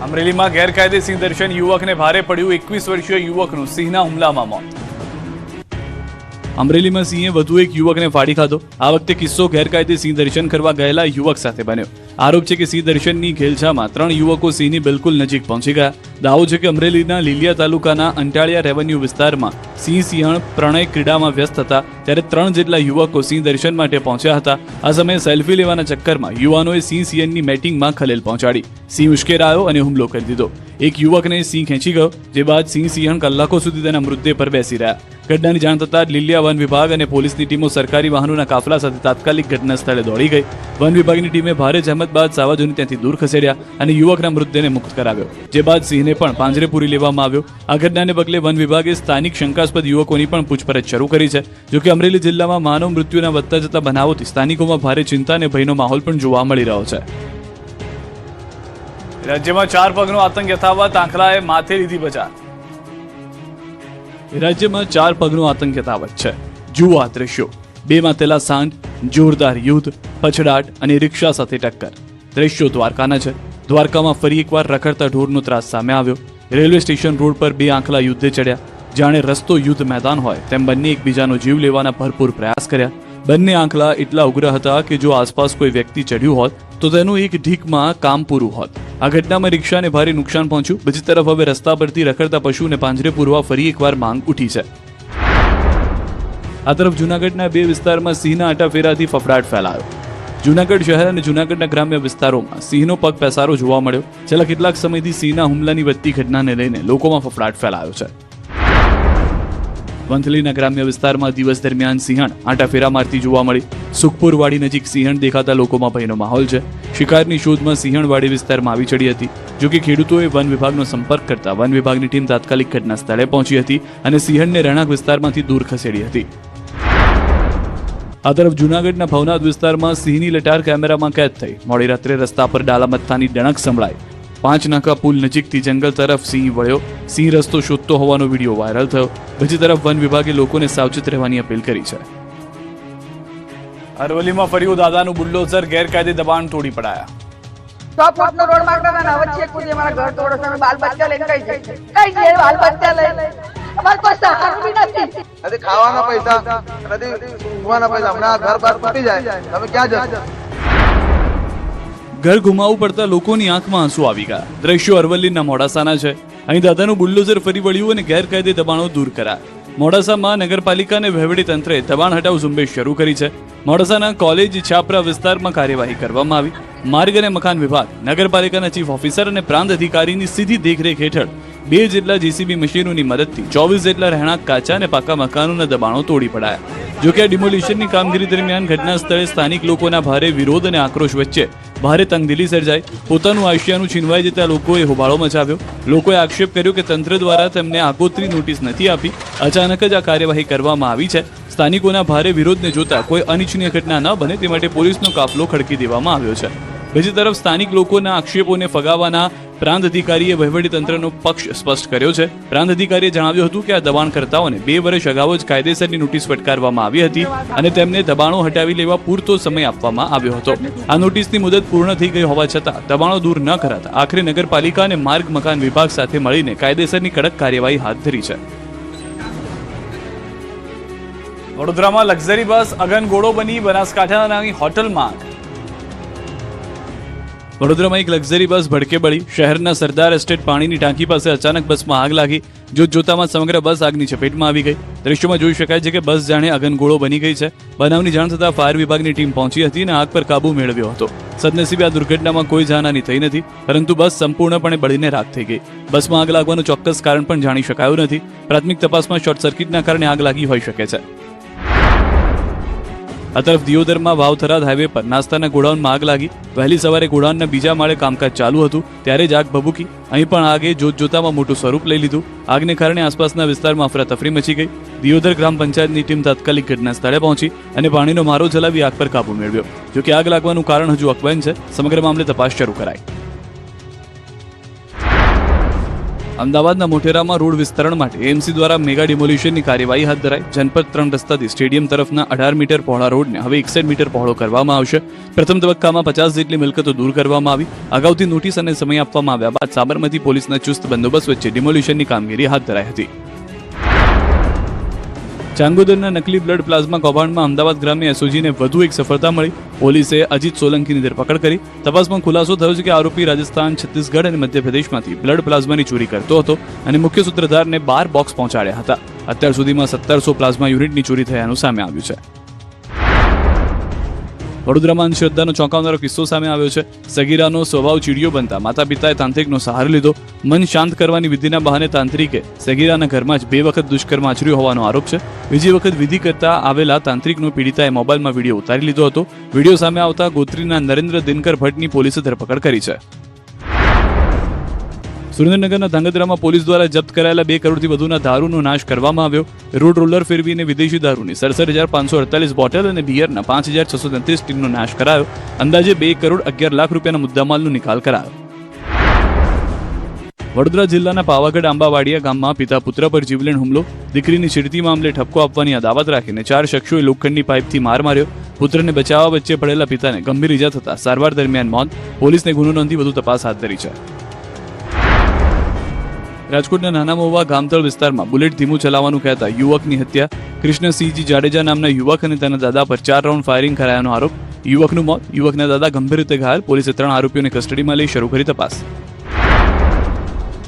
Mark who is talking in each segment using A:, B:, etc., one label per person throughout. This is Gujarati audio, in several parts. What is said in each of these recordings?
A: અમરેલીમાં ગેરકાયદે સિંહ દર્શન યુવકને ભારે પડ્યું 21 વર્ષીય યુવકનું સિંહના હુમલામાં મોત। અમરેલીમાં સિંહે વધુ એક યુવકને ફાડી ખાધો। આ વખતે કિસ્સો ગેરકાયદે સિંહ દર્શન કરવા ગયેલા યુવક સાથે બન્યો। આરોપ છે કે સિંહ દર્શનની ઘેલછામાં 3 યુવકો સિંહની બિલકુલ નજીક પહોંચી ગયા। દાવો છે કે અમરેલીના લીલિયા તાલુકાના અંટાળિયા રેવન્યુ વિસ્તારમાં સિંહ સિંહણ પ્રણય ક્રીડામાં વ્યસ્ત હતા ત્યારે 3 જેટલા યુવકો સિંહ દર્શન માટે પહોંચ્યા હતા। આ સમયે સેલ્ફી લેવાના ચક્કરમાં યુવાનોએ સિંહ સિંહણની મેટિંગમાં ખલેલ પહોંચાડી। સિંહ ઉશ્કેરાયો અને હુમલો કરી દીધો। એક યુવકને સિંહ ખેંચી ગયો, જે બાદ સિંહ સિંહણ કલાકો સુધી તેના મૃતદેહ પર બેસી રહ્યા। ઘટનાની જાણ થતાં જ લીલિયા વન વિભાગ અને પોલીસની ટીમો સરકારી વાહનોના કાફલા સાથે તાત્કાલિક ઘટના સ્થળે દોડી ગઈ। વન વિભાગની ટીમે ભારે જહેમત બાદ સાવજોને ત્યાંથી દૂર ખસેડ્યા અને યુવકના મૃતદેહને મુક્ત કરાવ્યો, જે બાદ સિંહને પણ પાંજરે પૂરી લેવામાં આવ્યો। આ ઘટનાને પગલે વન વિભાગે સ્થાનિક શંકાસ્પદ યુવકોની પણ પૂછપરછ શરૂ કરી છે। જોકે અમરેલી જિલ્લામાં માનવ મૃત્યુના વધતા જતા બનાવોથી સ્થાનિકોમાં ભારે ચિંતા અને ભયનો માહોલ પણ જોવા મળી રહ્યો છે। રાજ્યમાં 4 પગનો આતંક યથાવત, આંખલાએ માથે લીધી બજાર। રાજ્યમાં 4 પગનો આતંક યથાવત છે। જુઓ આ દ્રશ્યો। 2 માથેલા સાંઢ, જોરદાર યુદ્ધ, પછડાટ અને રિક્ષા સાથે ટક્કર। દ્રશ્યો દ્વારકાના છે। દ્વારકામાં ફરી એકવાર રખડતા ઢોરનો ત્રાસ સામે આવ્યો। રેલવે સ્ટેશન રોડ પર 2 આંખલા યુદ્ધે ચડ્યા। જાણે રસ્તો યુદ્ધ મેદાન હોય તેમ બંને એકબીજાનો જીવ લેવાના ભરપૂર પ્રયાસ કર્યા। બંને આંખલા એટલા ઉગ્ર હતા કે જો આસપાસ કોઈ વ્યક્તિ ચડ્યું હોત તો તેનું એક ઢીકમાં કામ પૂરું હોત। આ ઘટનામાં રિક્ષાને ભારે નુકસાન પહોંચ્યું। બીજી તરફ હવે રસ્તા પરથી રખડતા પશુને પાંજરે પૂરવા ફરી એકવાર માંગ ઉઠી છે। આ તરફ જૂનાગઢના 2 વિસ્તારમાં સિંહના આટાફેરાથી ફફડાટ ફેલાયો। જૂનાગઢ શહેર અને જૂનાગઢના ગ્રામ્ય વિસ્તારોમાં સિંહનો પગ પેસારો જોવા મળ્યો। છેલ્લા કેટલાક સમયથી સિંહના હુમલાની વધતી ઘટનાને લઈને લોકોમાં ફફડાટ ફેલાયો છે। વંથલીના ગ્રામ્ય વિસ્તારમાં દિવસ દરમિયાન સિંહણ આટાફેરા મારતી જોવા મળી। સુખપુરવાડી નજીક સિંહણ દેખાતા લોકોમાં ભયનો માહોલ છે। શિકારની શોધમાં સિંહણવાડી વિસ્તારમાં આવી ચડી હતી। જોકે ખેડૂતોએ વન વિભાગનો સંપર્ક કરતા વન વિભાગની ટીમ તાત્કાલિક ઘટના સ્થળે પહોંચી હતી અને સિંહણને રહેણાંક વિસ્તારમાંથી દૂર ખસેડી હતી। આ તરફ જૂનાગઢના ભવનાથ વિસ્તારમાં સિંહની લટાર કેમેરામાં કેદ થઈ। મોડી રાત્રે રસ્તા પર ડાલામથ્થાની ડણક સંભળાઈ। 5 નાકા પુલ નજીકથી જંગલ તરફ સિંહ વળ્યો। સિંહ રસ્તો શોધતો હોવાનો વિડીયો વાયરલ થયો। બીજી તરફ વન વિભાગે લોકોને સાવચેત રહેવાની અપીલ કરી છે। અરવલ્લીમાં ફર્યું દાદાનું બુલડોઝર, ગેરકાયદે દબાણ તોડી પડાયા।
B: 100 ફૂટનો રોડ માંગતા હતા ને વચ્ચે કૂદી અમારા ઘર તોડો તમે બાલ બચ્ચા લઈને કઈ છે બાલ બચ્ચા લઈને અમાર કોઈ સહારો બી નથી।
C: નથી ખાવાના પૈસા, નથી ઊંઘવાના પૈસા। હમણાં ઘર બાર તૂટી જાય તમે ક્યાં જશો?
A: ઘર ગુમાવવું પડતા લોકોની આંખમાં આંસુ આવી ગયા। દ્રશ્યો અરવલ્લીના મોડાસાના છે। અહીં દાદાનું બુલડોઝર ફરી વળ્યું અને ગેરકાયદે દબાણો દૂર કરાયા। મોડાસામાં નગરપાલિકા અને વહીવટી તંત્રે દબાણ હટાવ ઝુંબેશ શરૂ કરી છે। મોડાસાના કોલેજ છાપરા વિસ્તારમાં કાર્યવાહી કરવામાં આવી। માર્ગ અને મકાન વિભાગ, નગરપાલિકાના ચીફ ઓફિસર અને પ્રાંત અધિકારીની સીધી દેખરેખ હેઠળ 2 જેટલા જેસીબી મશીનોની મદદથી 24 જેટલા રહેણાંક કાચા અને પાકા મકાનોના દબાણો તોડી પડાયા। જોકે આ ડિમોલિશનની કામગીરી દરમિયાન ઘટના સ્થળે સ્થાનિક લોકોના ભારે વિરોધ અને આક્રોશ વચ્ચે ભારે તંગદિલી સર્જાઈ। પોતાનું આશિયાનું છીનવાઈ જતા લોકોએ હોબાળો મચાવ્યો। લોકોએ આક્ષેપ કર્યો કે તંત્ર દ્વારા તેમને આગોતરી નોટિસ નથી આપી, અચાનક જ આ કાર્યવાહી કરવામાં આવી છે। સ્થાનિકોના ભારે વિરોધને જોતા કોઈ અનિચ્છનીય ઘટના ન બને તે માટે પોલીસનો કાફલો ખડકી દેવામાં આવ્યો છે। બીજી તરફ સ્થાનિક લોકોના આક્ષેપોને ફગાવવાના પ્રાંત અધિકારીએ વહીવટીતંત્રનો પક્ષ સ્પષ્ટ કર્યો છે। પ્રાંત અધિકારીએ જણાવ્યું હતું કે આ દબાણકર્તાઓને 2 વર્ષ અગાઉ જ કાયદેસરની નોટિસ ફટકારવામાં આવી હતી અને તેમને દબાણો હટાવી લેવા પૂરતો સમય આપવામાં આવ્યો હતો। આ નોટિસની મુદત પૂર્ણ થઈ ગઈ હોવા છતાં દબાણો દૂર ન કરાતા આખરે નગરપાલિકા અને માર્ગ મકાન વિભાગ સાથે મળીને કાયદેસરની કડક કાર્યવાહી હાથ ધરી છે। વડોદરામાં લક્ઝરી બસ અગનગોળો બની બનાસકાંઠાની હોટલમાં આગ। વડોદરામાં એક લક્ઝરી બસ ભડકે બળી। શહેરના સરદાર એસ્ટેટ પાણીની ટાંકી પાસે અચાનક બસમાં આગ લાગી। જોતજોતામાં સમગ્ર બસ આગની ચપેટમાં આવી ગઈ। દ્રશ્યોમાં જોઈ શકાય છે કે બસ જાણે અગનગોળો બની ગઈ છે। બનાવની જાણ થતાં ફાયર વિભાગની ટીમ પહોંચી હતી અને આગ પર કાબુ મેળવ્યો હતો। સદનસીબે આ દુર્ઘટનામાં કોઈ જાનહાની થઈ નથી, પરંતુ બસ સંપૂર્ણપણે બળીને રાખ થઈ ગઈ। બસમાં આગ લાગવાનું ચોક્કસ કારણ પણ જાણી શકાયું નથી। પ્રાથમિક તપાસમાં શોર્ટ સર્કિટના કારણે આગ લાગી હોઈ શકે છે। આ તરફ દિયોદરમાં વાવ-થરાદ હાઈવે પર નાસ્તાના ગોડાઉનમાં આગ લાગી। વહેલી સવારે ગોડાઉનના બીજા માળે કામકાજ ચાલુ હતું ત્યારે જ આગ ભભૂકી। અહીં પણ આગે જોતજોતામાં મોટું સ્વરૂપ લઈ લીધું। આગને કારણે આસપાસના વિસ્તારમાં અફરાતફરી મચી ગઈ। દિયોદર ગ્રામ પંચાયતની ટીમ તાત્કાલિક ઘટના સ્થળે પહોંચી અને પાણીનો મારો ચલાવી આગ પર કાબુ મેળવ્યો। જોકે આગ લાગવાનું કારણ હજુ અકબંધ છે। સમગ્ર મામલે તપાસ શરૂ કરાઈ। અમદાવાદના મોટેરામાં રોડ વિસ્તરણ માટે એએમસી દ્વારા મેગા ડિમોલિશનની કાર્યવાહી હાથ ધરાઈ. જનપથ 3 રસ્તાથી સ્ટેડિયમ તરફના 18 મીટર પહોળા રોડને હવે 61 મીટર પહોળો કરવામાં આવશે. પ્રથમ તબક્કામાં 50 જેટલી મિલકતો દૂર કરવામાં આવી. અગાઉથી નોટિસ અને સમય આપવામાં આવ્યા બાદ સાબરમતી પોલીસના ચુસ્ત બંદોબસ્ત વચ્ચે ડિમોલિશનની કામગીરી હાથ ધરાઈ હતી. ચાંગોદરના નકલી બ્લડ પ્લાઝમા કૌભાંડમાં અમદાવાદ ગ્રામ્ય એસઓજીને વધુ એક સફળતા મળી. પોલીસે અજીત સોલંકીની ધરપકડ કરી. તપાસમાં ખુલાસો થયો છે કે આરોપી રાજસ્થાન, છત્તીસગઢ અને મધ્યપ્રદેશમાંથી બ્લડ પ્લાઝમાની ચોરી કરતો હતો અને મુખ્ય સૂત્રધારને 12 બોક્સ પહોંચાડ્યા હતા. અત્યાર સુધીમાં 1700 પ્લાઝમા યુનિટની ચોરી થયાનું સામે આવ્યું છે. વડોદરામાં અંધશ્રદ્ધાનો ચોંકાવનારો કિસ્સો સામે આવ્યો છે. સગીરાનો સ્વભાવ ચીડિયો બનતા માતા પિતાએ તાંત્રિકનો સહારો લીધો. મન શાંત કરવાની વિધિના બહાને તાંત્રિકે સગીરાના ઘરમાં જ 2 વખત દુષ્કર્મ આચર્યું હોવાનો આરોપ છે. બીજી વખત વિધિ કરતા આવેલા તાંત્રિકનો પીડિતાએ મોબાઈલમાં વિડીયો ઉતારી લીધો હતો. વિડીયો સામે આવતા ગોત્રીના નરેન્દ્ર દિનકર ભટ્ટની પોલીસે ધરપકડ કરી છે. સુરેન્દ્રનગરના ધાંગધ્રામાં પોલીસ દ્વારા જપ્ત કરાયેલા 2 કરોડથી વધુના દારૂનો નાશ કરવામાં આવ્યો. રોડ રોલર ફેરવીને વિદેશી દારૂની 67,548 બોટલ અને બિયરના 5,633 ટીનનો નાશ કરાયો. અંદાજે 2 કરોડ 11 લાખ રૂપિયાના મુદ્દામાલનો નિકાલ કરાયો. વડોદરા જિલ્લાના પાવાગઢ આંબાવાડિયા ગામમાં પિતા પુત્ર પર જીવલેણ હુમલો. દીકરીની છેડતી મામલે ઠપકો આપવાની અદાવત રાખીને 4 શખ્સોએ લોખંડની પાઇપથી માર માર્યો. પુત્રને બચાવવા વચ્ચે પડેલા પિતાને ગંભીર ઇજા થતા સારવાર દરમિયાન મોત. પોલીસને ગુનો નોંધી વધુ તપાસ હાથ ધરી છે. રાજકોટના નાના મહુવા ગામતળ વિસ્તારમાં બુલેટ ધીમું ચલાવવાનું કહેતા યુવકની હત્યા. કૃષ્ણસિંહજી જાડેજા નામના યુવક અને તેના દાદા પર 4 રાઉન્ડ ફાયરિંગ કરાયાનો આરોપ. યુવકનું મોત. યુવકના દાદા ગંભીર રીતે ઘાયલ. પોલીસે 3 આરોપીઓને કસ્ટડીમાં લઈ શરૂ કરી તપાસ.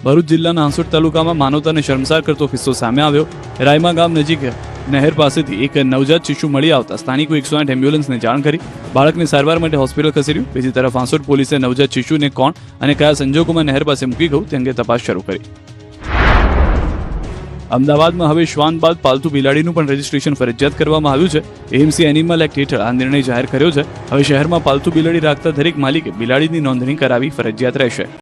A: ભરૂચ જિલ્લાના હાંસોટ તાલુકામાં માનવતાને શર્મસાર કરતો કિસ્સો સામે આવ્યો. રાયમા ગામ નજીક નહેર પાસેથી એક નવજાત શિશુ મળી આવતા સ્થાનિકો 108 એમ્બ્યુલન્સને જાણ કરી. બાળકને સારવાર માટે હોસ્પિટલ ખસેડ્યું. બીજી તરફ હાંસોટ પોલીસે નવજાત શિશુને કોણ અને કયા સંજોગોમાં નહેર પાસે મૂકી ગયું તે અંગે તપાસ શરૂ કરી. અમદાવાદમાં હવે શ્વાન બાદ પાલતુ બિલાડીનું પણ રજીસ્ટ્રેશન ફરજિયાત કરવામાં આવ્યું છે. એએમસી એનિમલ એક્ટ હેઠળ આ નિર્ણય જાહેર કર્યો છે. હવે શહેરમાં પાલતુ બિલાડી રાખતા દરેક માલિકે બિલાડીની નોંધણી કરાવી ફરજિયાત રહેશે.